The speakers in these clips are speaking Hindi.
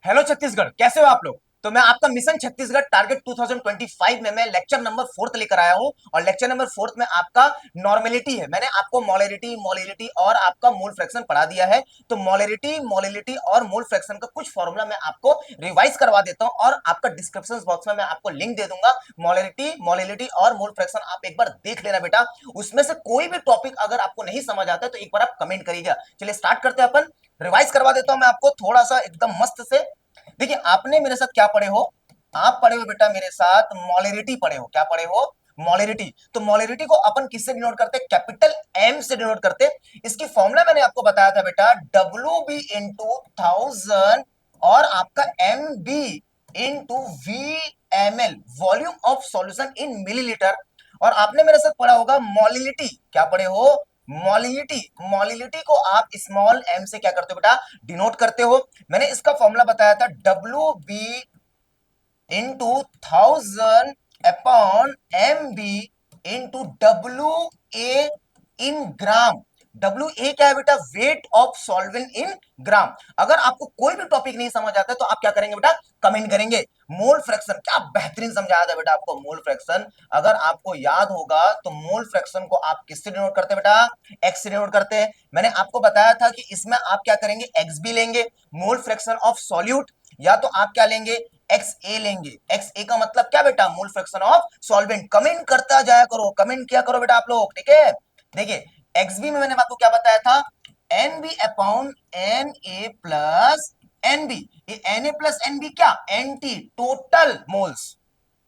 हेलो छत्तीसगढ़, कैसे हो आप लोग। तो मैं आपका मिशन छत्तीसगढ़ टारगेट 2025 में मैं लेक्चर नंबर 4 लेकर आया हूं। और लेक्चर नंबर 4 में आपका नॉर्मेलिटी है। मैंने आपको मोलरिटी मोलिलिटी और आपका मोल फ्रैक्शन पढ़ा दिया है। तो मोलरिटी मोलिलिटी और मोल फ्रैक्शन का कुछ फॉर्मूला मैं आपको रिवाइज करवा देता हूं और आपका डिस्क्रिप्शन बॉक्स में मैं आपको लिंक दे दूंगा। मोलरिटी मोलिलिटी और मोल फ्रैक्शन आप एक बार देख लेना बेटा। उसमें से कोई भी टॉपिक अगर आपको नहीं समझ आता है तो एक बार आप कमेंट करिएगा। चलिए स्टार्ट करते हैं अपन। रिवाइज करवा देता हूं मैं आपको थोड़ा सा एकदम मस्त से। देखिए, आपने मेरे साथ क्या पढ़े हो। आप पढ़े हो बेटा मेरे साथ मोलरिटी पढ़े हो। क्या पढ़े हो? मोलरिटी। तो मोलरिटी को अपन किससे डिनोट करते हैं? कैपिटल एम से डिनोट करते हैं। इसकी फॉर्मूला मैंने आपको बताया था बेटा, डब्ल्यू बी इंटू 1000 और आपका M B into V M L, volume of solution in millilitre. और आपने मेरे साथ पढ़ा होगा मोलिलिटी। क्या पढ़े हो? मोलिलिटी। मोलिलिटी को आप स्मॉल एम से क्या करते हो बेटा? डिनोट करते हो। मैंने इसका फॉर्मूला बताया था, W B into 1000 upon M B into W A in gram. W A क्या है बेटा? Weight of solvent in gram. अगर आपको कोई भी टॉपिक नहीं समझ आता तो आप क्या करेंगे बेटा? कमेंट करेंगे। मोल फ्रैक्शन क्या बेहतरीन समझाया था बेटा आपको। मोल फ्रैक्शन अगर आपको याद होगा तो मोल फ्रैक्शन को आप किससे डिनोट करते हैं बेटा? एक्स से डिनोट करते हैं। मैंने आपको बताया था कि इसमें आप क्या करेंगे? एक्स बी लेंगे मोल फ्रैक्शन ऑफ सॉल्यूट, या तो आप क्या लेंगे? एक्स ए लेंगे। एक्स ए का मतलब क्या बेटा? Mole fraction of solvent. Comment करता जाया करो, कमेंट किया करो बेटा आप लोग, ठीक है। देखिए, एक्स बी में मैंने आपको क्या बताया था? N B upon N A plus N B. ये N A plus N B क्या? N T total moles.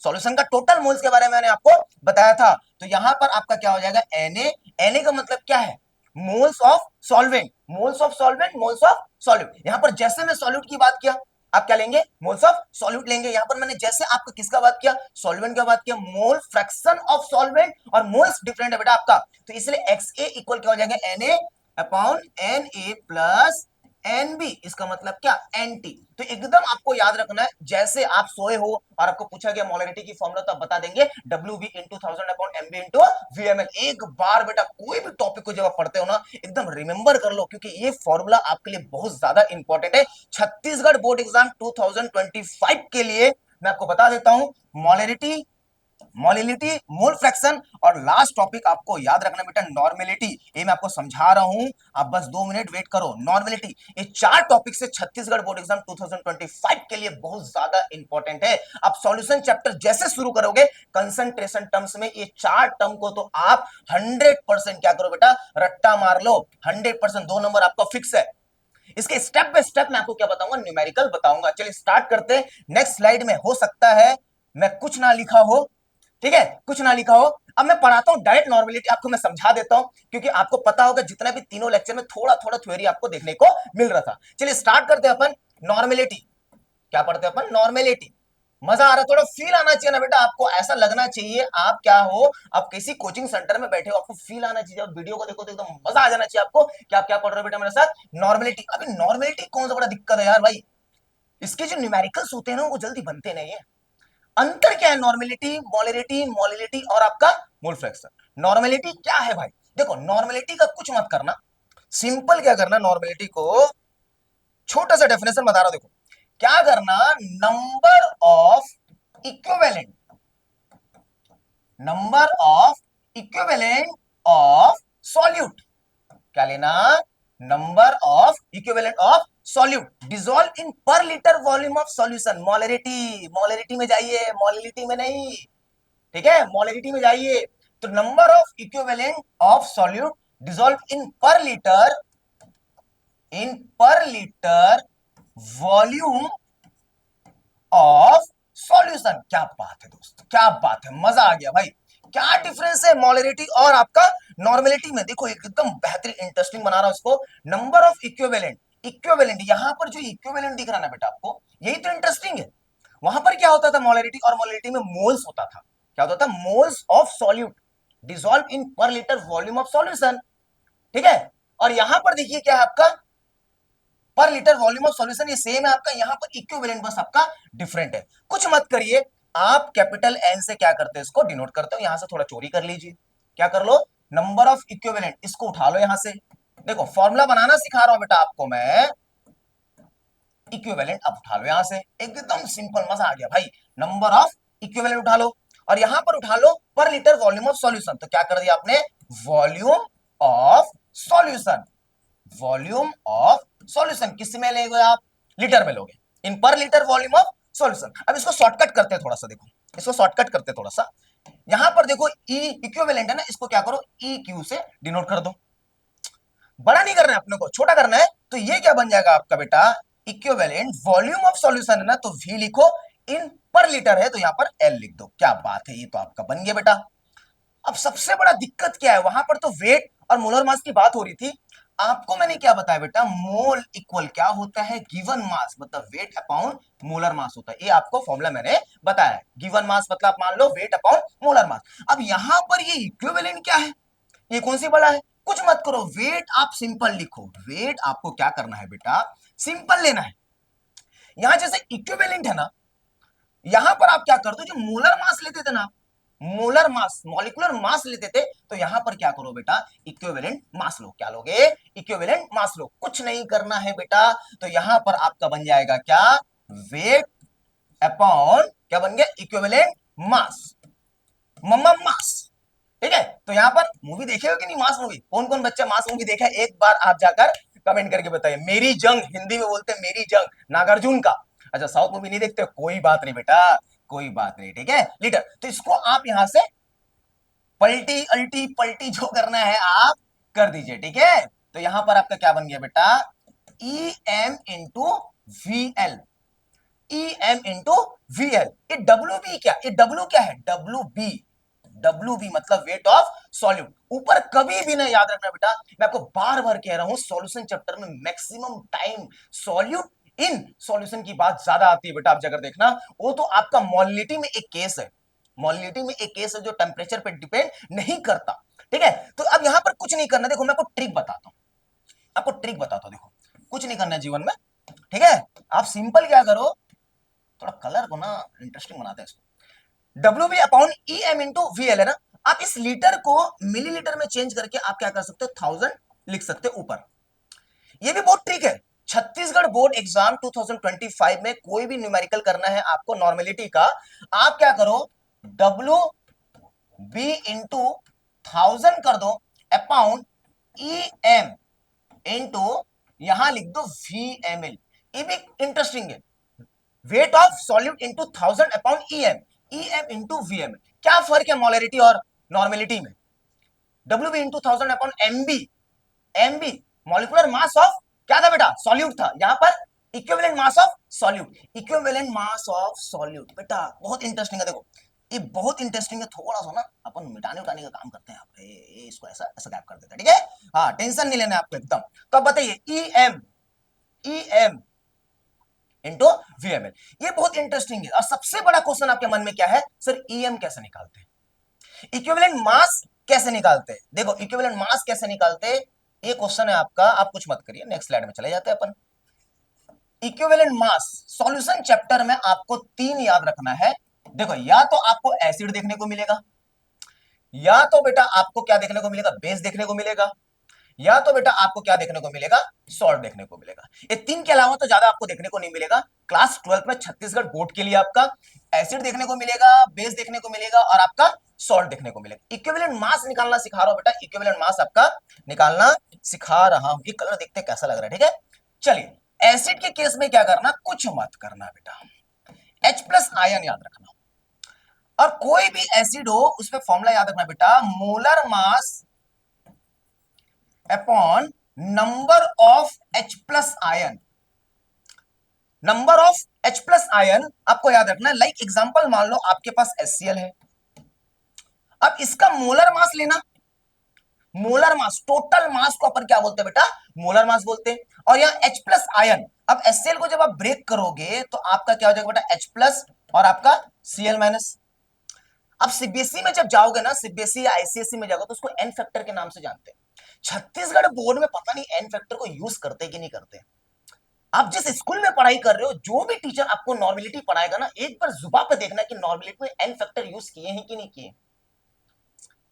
सॉल्यूशन का टोटल मोल्स के बारे में मैंने आपको बताया था। तो यहां पर आपका क्या हो जाएगा? Na। Na का मतलब क्या है? Moles of solvent. Moles of solvent, moles of solute. यहां पर जैसे मैं सॉल्यूट की बात किया, आप क्या लेंगे? मोल्स ऑफ सॉल्यूट लेंगे। यहां पर मैंने जैसे आपका किसका बात किया? सॉल्वेंट का बात किया। मोल फ्रैक्शन ऑफ सॉल्वेंट और मोल्स डिफरेंट है बेटा आपका। तो इसलिए एक्स ए इक्वल क्या हो जाएगा? Na upon N A plus N B. इसका मतलब क्या? एंटी। तो एकदम आपको याद रखना है, जैसे आप सोए हो और आपको पूछा गया मोलरिटी की फॉर्मूला, तो आप बता देंगे W B into 1000 upon M B into V M L. एक बार बेटा कोई भी टॉपिक को जब आप पढ़ते हो ना, एकदम रिमेंबर कर लो, क्योंकि ये फॉर्मूला आपके लिए बहुत ज्यादा इंपॉर्टेंट है छत्तीसगढ़ बोर्ड एग्जाम 2025 के लिए। मैं आपको बता देता हूं, मोलरिटी मोलिलिटी मोल फ्रैक्शन और लास्ट टॉपिक आपको याद रखना बेटा नॉर्मेलिटी। ये मैं आपको समझा रहा हूं, आप बस 2 मिनट वेट करो। नॉर्मेलिटी, ये 4 टॉपिक से छत्तीसगढ़ बोर्ड एग्जाम 2025 के लिए बहुत ज्यादा इंपॉर्टेंट है। आप सॉल्यूशन चैप्टर जैसे शुरू करोगे, कंसंट्रेशन टर्म्स में ये 4 टर्म को तो आप 100% क्या करो बेटा? रट्टा मार लो। 100%, 2 नंबर आपका फिक्स है। इसके स्टेप बाय स्टेप मैं आपको क्या बताऊंगा? न्यूमेरिकल बताऊंगा। चलिए स्टार्ट करते हैं। नेक्स्ट स्लाइड में हो सकता है मैं कुछ ना लिखा हो, ठीक है, कुछ ना लिखा हो। अब मैं पढ़ाता हूं डायरेक्ट नॉर्मेलिटी, आपको मैं समझा देता हूं, क्योंकि आपको पता होगा जितना भी तीनों लेक्चर में थोड़ा थोड़ा थ्योरी आपको देखने को मिल रहा था। चलिए स्टार्ट करते हैं अपन। नॉर्मेलिटी क्या पढ़ते हैं अपन? नॉर्मेलिटी। मजा आ रहा है? थोड़ा फील आना चाहिए ना बेटा आपको, ऐसा लगना चाहिए आप क्या हो, आप किसी कोचिंग सेंटर में बैठे हो, आपको फील आना चाहिए। आप वीडियो को देखो तो एकदम मजा आ जाना चाहिए आपको कि आप क्या पढ़ रहे हो बेटा मेरे साथ। नॉर्मेलिटी। अभी नॉर्मेलिटी कौन सा बड़ा दिक्कत है यार भाई, इसके जो न्यूमेरिकल्स होते हैं ना वो जल्दी बनते नहीं है। अंतर क्या है नॉर्मेलिटी, मोलरिटी, मोलिलिटी और आपका मोल फ्रैक्शन? नॉर्मेलिटी क्या है भाई? देखो, नॉर्मेलिटी का कुछ मत करना, सिंपल क्या करना नॉर्मेलिटी को, छोटा सा डेफिनेशन बता रहा हूं। देखो क्या करना, number of equivalent, number of equivalent of solute. क्या लेना? Number of equivalent of solute dissolve in per litre volume of solution. Molarity, molarity में जाइए, मोलिलिटी में नहीं, ठीक है, मोलरिटी में जाइए। तो number of equivalent of solute dissolve in per litre volume of solution. क्या बात है दोस्त, क्या बात है, मजा आ गया भाई। क्या डिफरेंस है मोलरिटी और आपका नॉर्मेलिटी में? देखो एकदम बेहतरीन इंटरेस्टिंग बना रहा हूं इसको। नंबर ऑफ इक्विवेलेंट, इक्विवेलेंट यहां पर जो इक्विवेलेंट दिख रहा ना बेटा आपको, यही तो इंटरेस्टिंग है। वहां पर क्या होता था मोलरिटी और मोलरिटी में? मोल्स होता था। क्या होता था? Moles of solute dissolve in per litre volume of solution, ठीक है। और यहां पर देखिए क्या है आपका? पर लीटर वॉल्यूम ऑफ सॉल्यूशन ये सेम है आपका, यहां पर इक्विवेलेंट बस आपका डिफरेंट है। कुछ मत करिए, आप कैपिटल एन से क्या करते हैं? इसको डिनोट करते हो। यहां से थोड़ा चोरी कर लीजिए। क्या कर लो? नंबर ऑफ इक्विवेलेंट, इसको उठा लो यहां से। देखो फॉर्मूला बनाना सिखा रहा हूं बेटा आपको मैं। इक्विवेलेंट अब उठा लो यहां से, एकदम सिंपल, मजा आ गया भाई। नंबर ऑफ इक्विवेलेंट उठा लो और यहां पर उठा लो पर लीटर वॉल्यूम ऑफ सॉल्यूशन। तो क्या कर दिया आपने, volume of solution, volume of solution किस में लेंगे आप, लीटर में लोगे, इन per litre volume of solution. अब इसको शॉर्टकट करते हैं थोड़ा सा, देखो इसको शॉर्टकट करते हैं थोड़ा सा। यहां पर देखो ई इक्विवेलेंट है ना, इसको क्या करो ई क्यू से डिनोट कर दो। बड़ा नहीं करना है अपने को, छोटा करना है। तो ये क्या बन जाएगा आपका बेटा, इक्विवेलेंट वॉल्यूम ऑफ सॉल्यूशन है ना, तो वी लिखो, इन पर लीटर है तो यहां पर एल लिख दो। क्या बात है, ये तो आपका बन गया बेटा। अब सबसे बड़ा दिक्कत क्या है, वहां पर तो वेट और मोलर मास की बात हो रही थी, आपको मैंने क्या बताया बेटा, मोल इक्वल क्या होता है, गिवन मास, मतलब वेट अपॉन मोलर मास होता है। ये आपको फॉर्मूला मैंने बताया है, गिवन मास मतलब आप मान लो वेट अपॉन मोलर मास। अब यहां पर ये इक्विवेलेंट क्या है, ये कौन सी बड़ा है, कुछ मत करो, वेट आप सिंपल लिखो। वेट आपको क्या करना है बेटा, सिंपल लेना है। यहां जैसे इक्विवेलेंट है ना, यहां पर आप क्या कर दो, जो मोलर मास लेते थे ना, मोलर मास मॉलिक्यूलर मास लेते थे, तो यहां पर क्या करो बेटा, इक्विवेलेंट मास लो। क्या लोगे, इक्विवेलेंट मास लो, कुछ नहीं करना है बेटा। तो यहां पर आपका बन जाएगा क्या, वेट अपॉन क्या बन गया, इक्विवेलेंट मास, मम्मा मास। ठीक है, तो यहां पर मूवी देखे हो कि नहीं, मास मूवी, कौन कौन बच्चा मास मूवी देखा है, एक बार आप जाकर कमेंट करके बताइए। मेरी जंग, हिंदी में बोलते हैं मेरी जंग, नागार्जुन का। अच्छा साउथ मूवी नहीं देखते, कोई बात नहीं बेटा, कोई बात नहीं, ठीक है लीडर। तो इसको आप यहां से पलटी अल्टी पलटी जो करना है आप कर दीजिए, ठीक है। तो यहां पर आपका क्या बन गया बेटा, E M into V L, E M into V L. ये डब्ल्यू बी क्या, ये डब्ल्यू क्या है, डब्ल्यू बी, डब्ल्यू बी मतलब वेट ऑफ सॉल्यूट। ऊपर कभी भी ना याद रखना बेटा, मैं आपको बार बार कह रहा हूं, सॉल्यूशन चैप्टर में maximum time solute in solution की बात ज्यादा आती है बेटा। आप जाकर देखना, वो तो आपका मॉलिनिटी में एक केस है, मॉलिनिटी में एक केस है जो टेम्परेचर पे डिपेंड नहीं करता, ठीक है। तो अब यहां पर कुछ नहीं करना, देखो मैं आपको ट्रिक बताता हूं, आपको ट्रिक बताता हूं, देखो कुछ नहीं करना है जीवन में, ठीक है। आप सिंपल क्या करो, थोड़ा कलर को ना इंटरेस्टिंग बनाते हैं इसको, W B upon E M into V L है ना। आप इस लीटर को मिलीलीटर में चेंज करके आप क्या कर सकते हो, 1000 लिख सकते हो ऊपर। ये भी बहुत ट्रिक है। छत्तीसगढ़ बोर्ड एग्जाम 2025 में कोई भी न्यूमेरिकल करना है आपको नॉर्मेलिटी का, आप क्या करो, डब्ल्यू बी इंटू 1000 कर दो अपॉन ई एम इंटू यहां लिख दो वी एम एल। ये भी इंटरेस्टिंग है, weight of solute into 1000 upon E M, E M into V M. क्या फर्क है मोलरिटी और नॉर्मेलिटी में, W B into 1000 upon M B, M B molecular mass of क्या था बेटा, सॉल्यूट था, यहां पर equivalent mass of solute, equivalent mass of solute बेटा, बहुत इंटरेस्टिंग है। देखो ये बहुत इंटरेस्टिंग है, थोड़ा सा ना अपन मिटाने उठाने का काम करते हैं आप, इसको ऐसा ऐसा गैप कर देते हैं, ठीक है। हाँ टेंशन नहीं लेना आपको एकदम। तो अब बताइए E M, E M into VML, ये बहुत इंटरेस्टिंग है। और सबसे बड़ा क्वेश्चन आपके मन में क्या है, सर ईएम कैसे निकालते हैं, इक्विवेलेंट मास कैसे निकालते हैं। देखो इक्विवेलेंट मास कैसे निकालते हैं, ये क्वेश्चन है आपका, आप कुछ मत करिए, नेक्स्ट स्लाइड में चले जाते हैं अपन। इक्विवेलेंट मास सॉल्यूशन चैप्टर में आपको 3 याद रखना है। देखो या तो आपको एसिड देखने को मिलेगा, या तो बेटा आपको क्या देखने को मिलेगा, बेस देखने को मिलेगा, या तो बेटा आपको क्या देखने को मिलेगा, सॉल्ट देखने को मिलेगा। ये 3 के अलावा तो ज्यादा आपको देखने को नहीं मिलेगा। क्लास 12 में छत्तीसगढ़ बोर्ड के लिए आपका एसिड देखने को मिलेगा, बेस देखने को मिलेगा और आपका सॉल्ट देखने को मिलेगा। इक्विवेलेंट मास निकालना सिखा रहा हूं बेटा, इक्विवेलेंट मास आपका निकालना सिखा रहा हूं। ये कलर देखते कैसा लग रहा है, ठीक है। चलिए एसिड के केस में क्या करना, कुछ मत करना बेटा, H प्लस आयन याद रखना, और कोई भी एसिड हो उसमें फॉर्मूला याद रखना बेटा, molar mass upon number of H plus ion, number of H plus ion आपको याद रखना है। लाइक एग्जांपल मान लो आपके पास HCl है, अब इसका मोलर मास लेना, मोलर मास टोटल मास को अपन क्या बोलते हैं बेटा, मोलर मास बोलते हैं। और यहाँ H प्लस आयन, अब HCl को जब आप ब्रेक करोगे तो आपका क्या हो जाएगा बेटा, H प्लस और आपका Cl माइनस। अब सीबीएसई में जब जाओगे ना, सीबीएसई या आईसीएसई में जाओगे तो उसको एन फैक्टर के नाम से जानते हैं। छत्तीसगढ़ बोर्ड में पता नहीं एन फैक्टर को यूज करते कि नहीं करते। आप जिस स्कूल में पढ़ाई कर रहे हो, जो भी टीचर आपको नॉर्मेलिटी पढ़ाएगा ना, एक बार जुबान पे देखना कि नॉर्मेलिटी में एन फैक्टर यूज किए हैं कि नहीं किए।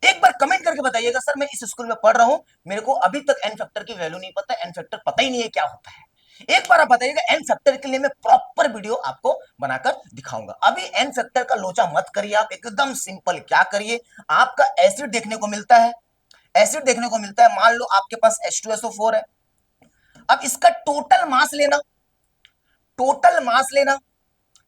एक बार कमेंट करके बताइएगा, सर मैं इस स्कूल में पढ़ रहा हूं, मेरे को अभी तक एन फैक्टर की वैल्यू नहीं पता, एन फैक्टर पता ही नहीं है क्या होता है। एक बार आप बताइएगा, एन फैक्टर के लिए मैं प्रॉपर वीडियो आपको बनाकर दिखाऊंगा। अभी एन फैक्टर का लोचा मत करिए, आप एकदम सिंपल क्या करिए, आपका एसिड देखने को मिलता है, एसिड देखने को मिलता है, मान लो आपके पास H2SO4 है। अब इसका टोटल मास लेना, टोटल मास लेना,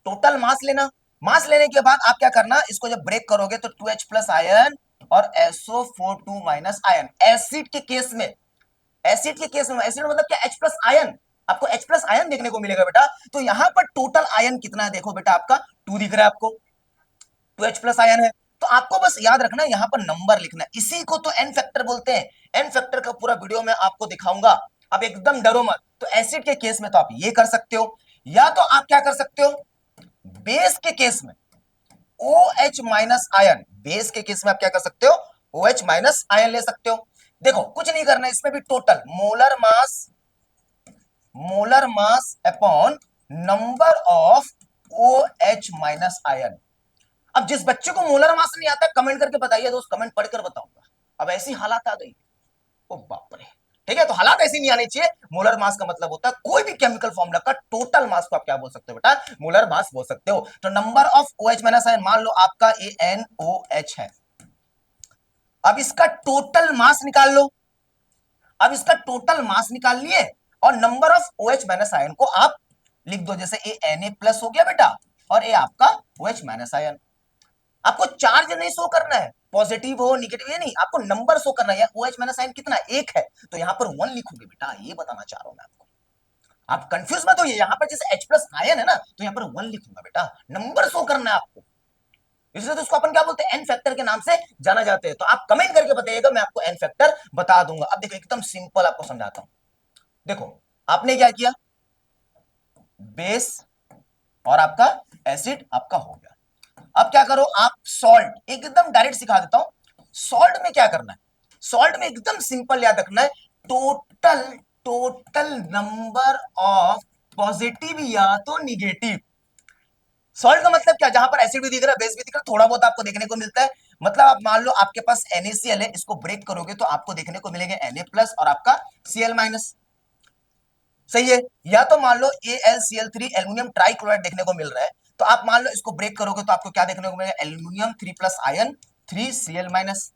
टोटल मास लेना, मास लेने के बाद आप क्या करना, इसको जब ब्रेक करोगे तो 2H प्लस आयन और SO4 2 माइनस आयन। एसिड के केस में, एसिड के केस में, एसिड मतलब क्या, H प्लस आयन, आपको H प्लस आयन देखने को मिलेगा बेटा। तो यहां पर टोटल आयन कितना है, देखो बेटा आपका 2 दिख रहा है आपको, 2H प्लस आयन है। तो आपको बस याद रखना यहां पर नंबर लिखना है, इसी को तो एन फैक्टर बोलते हैं। एन फैक्टर का पूरा वीडियो मैं आपको दिखाऊंगा, अब एकदम डरो मत। तो एसिड के केस में तो आप ये कर सकते हो, या तो आप क्या कर सकते हो, बेस के केस में OH माइनस आयन, बेस के केस में आप क्या कर सकते हो, OH माइनस आयन ले सकते हो। देखो कुछ नहीं करना, इसमें भी total molar mass, molar mass upon number of OH minus ion. अब जिस बच्चे को मोलर मास नहीं आता कमेंट करके बताइए दोस्त, कमेंट पढ़कर बताऊंगा। अब ऐसी हालात आ गई, ओ बाप रे। ठीक है, तो हालात ऐसी नहीं आनी चाहिए। मोलर मास का मतलब होता है कोई भी केमिकल फॉर्मूला का टोटल मास को आप क्या बोल सकते हो बेटा, मोलर मास बोल सकते हो। तो number of OH minus ion, मान लो आपका ANOH है, अब इसका टोटल मास निकाल लो। अब इसका टोटल मास निकाल लिए और number of OH minus ion को आप लिख दो, जैसे Na प्लस हो गया बेटा, और ये आपका OH माइनस आयन। आपको चार्ज नहीं शो करना है, पॉजिटिव हो निगेटिव, ये नहीं, आपको नंबर शो करना है। OH माइनस आयन कितना, एक है, तो यहां पर 1 लिखोगे बेटा, ये बताना चाह रहा हूं मैं आपको। आप कंफ्यूज मत होइए, यहां पर जैसे H प्लस आयन है ना, तो यहां पर 1 लिखूंगा बेटा, नंबर शो करना है आपको। इसलिए तो उसको अपन क्या बोलते हैं, एन फैक्टर के नाम से जाना जाते हैं। तो आप कमेंट करके बताइएगा, मैं आपको एन फैक्टर बता दूंगा। अब देखो एकदम सिंपल आपको समझाता हूं। देखो आपने क्या किया, बेस और आपका एसिड आपका हो गया। अब क्या करो आप, सॉल्ट, एकदम डायरेक्ट सिखा देता हूं। सॉल्ट में क्या करना है, सॉल्ट में एकदम सिंपल याद रखना है, total, total number of positive या तो निगेटिव। सॉल्ट का मतलब क्या, जहां पर एसिड भी दिख रहा है, बेस भी दिख रहा है, थोड़ा बहुत आपको देखने को मिलता है। मतलब आप मान लो आपके पास NaCl है, इसको ब्रेक करोगे तो आपको देखने को मिलेंगे Na प्लस और आपका Cl माइनस, सही है। या तो मान लो AlCl3 एल्यूमिनियम ट्राइक्लोराइड देखने को मिल रहा है, तो आप मान लो इसको ब्रेक करोगे तो आपको क्या देखने को मिलेगा, aluminium 3 plus ion 3Cl minus.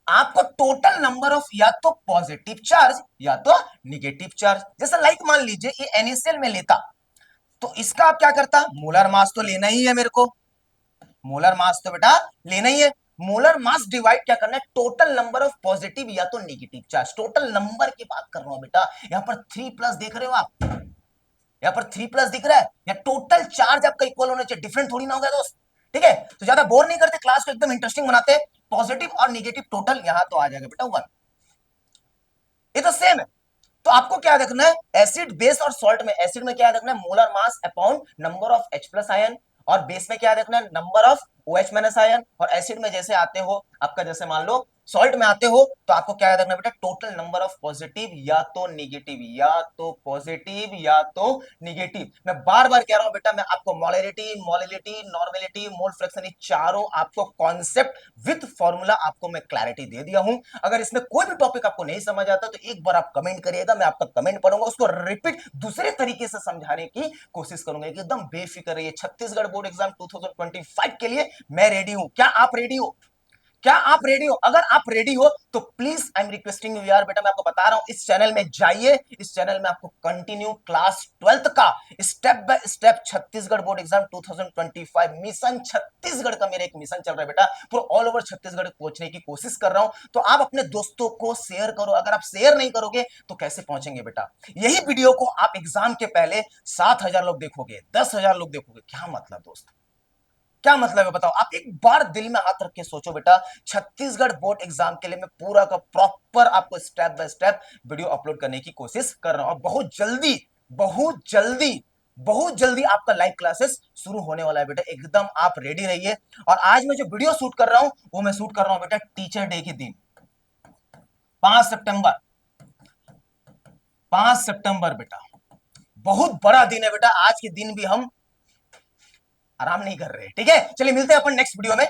आपको टोटल नंबर ऑफ या तो पॉजिटिव चार्ज या तो निगेटिव चार्ज, जैसा लाइक मान लीजिए ये NaCl में लेता, तो इसका आप क्या करता, मोलर मास तो लेना ही है मेरे को, मोलर मास तो बेटा लेना ही है। मोलर मास डिवाइड क्या करना है, टोटल नंबर ऑफ पॉजिटिव या तो नेगेटिव चार्ज, टोटल नंबर की बात कर रहा हूं बेटा। यहां पर 3 प्लस देख रहे हो आप, यहां पर 3 प्लस दिख रहा है, या टोटल चार्ज आपका इक्वल होना चाहिए, डिफरेंट थोड़ी ना होगा दोस्त। ठीक है, तो ज्यादा बोर नहीं करते, क्लास को एकदम इंटरेस्टिंग बनाते हैं। पॉजिटिव और नेगेटिव टोटल यहां तो आ जाएगा बेटा 1, ये तो सेम है। तो आपको क्या देखना है, एसिड बेस और सॉल्ट में, एसिड में क्या देखना है, molar mass upon number of H plus ion, और बेस में क्या देखना है, number of OH minus ion. और एसिड में जैसे आते हो आपका, जैसे मान लो सॉल्ट में आते हो, तो आपको क्या देखना है बेटा, टोटल नंबर ऑफ पॉजिटिव या तो निगेटिव, या तो पॉजिटिव या तो निगेटिव। मैं बार बार कह रहा हूं बेटा, मैं आपको molarity, molality, normality, mole fraction, ये चारों आपको कॉन्सेप्ट विद फॉर्मूला आपको मैं क्लैरिटी दे दिया हूं। अगर इसमें कोई भी टॉपिक आपको नहीं समझ आता तो एक बार आप कमेंट करिएगा, मैं आपका कमेंट पढ़ूंगा, उसको रिपीट दूसरे तरीके से समझाने की कोशिश करूंगा। एकदम बेफिक्र रहिए, छत्तीसगढ़ बोर्ड एग्जाम 2025 के लिए मैं रेडी हूं। क्या आप रेडी हो, क्या आप रेडी हो? अगर आप रेडी हो तो please I am requesting you यार बेटा, मैं आपको बता रहा हूं, इस चैनल में जाइए, इस चैनल में आपको कंटिन्यू क्लास 12th का step by step Chhattisgarh board exam 2025 mission Chhattisgarh का मेरा एक मिशन चल रहा है बेटा, पूरा ऑल ओवर छत्तीसगढ़ पहुंचने की कोशिश कर रहा हूं। तो आप अपने दोस्तों को शेयर करो, अगर आप शेयर नहीं करोगे तो कैसे पहुंचेंगे बेटा। यही वीडियो को आप एग्जाम के पहले 7,000 लोग देखोगे, 10,000 लोग देखोगे, क्या मतलब दोस्त, क्या मतलब है बताओ। आप एक बार दिल में हाथ रख के सोचो बेटा, छत्तीसगढ़ बोर्ड एग्जाम के लिए मैं पूरा का प्रॉपर आपको step by step video upload करने की कोशिश कर रहा हूं, और बहुत जल्दी, बहुत जल्दी, बहुत जल्दी आपका लाइव क्लासेस शुरू होने वाला है बेटा, एकदम आप रेडी रहिए। और आज मैं जो वीडियो शूट कर रहा हूं वो मैं शूट कर रहा हूं बेटा टीचर डे के दिन, 5 सितंबर, 5 सितंबर बेटा, बहुत बड़ा दिन है बेटा। आज के दिन भी हम आराम नहीं कर रहे, ठीक है। चलिए मिलते हैं अपन नेक्स्ट वीडियो में।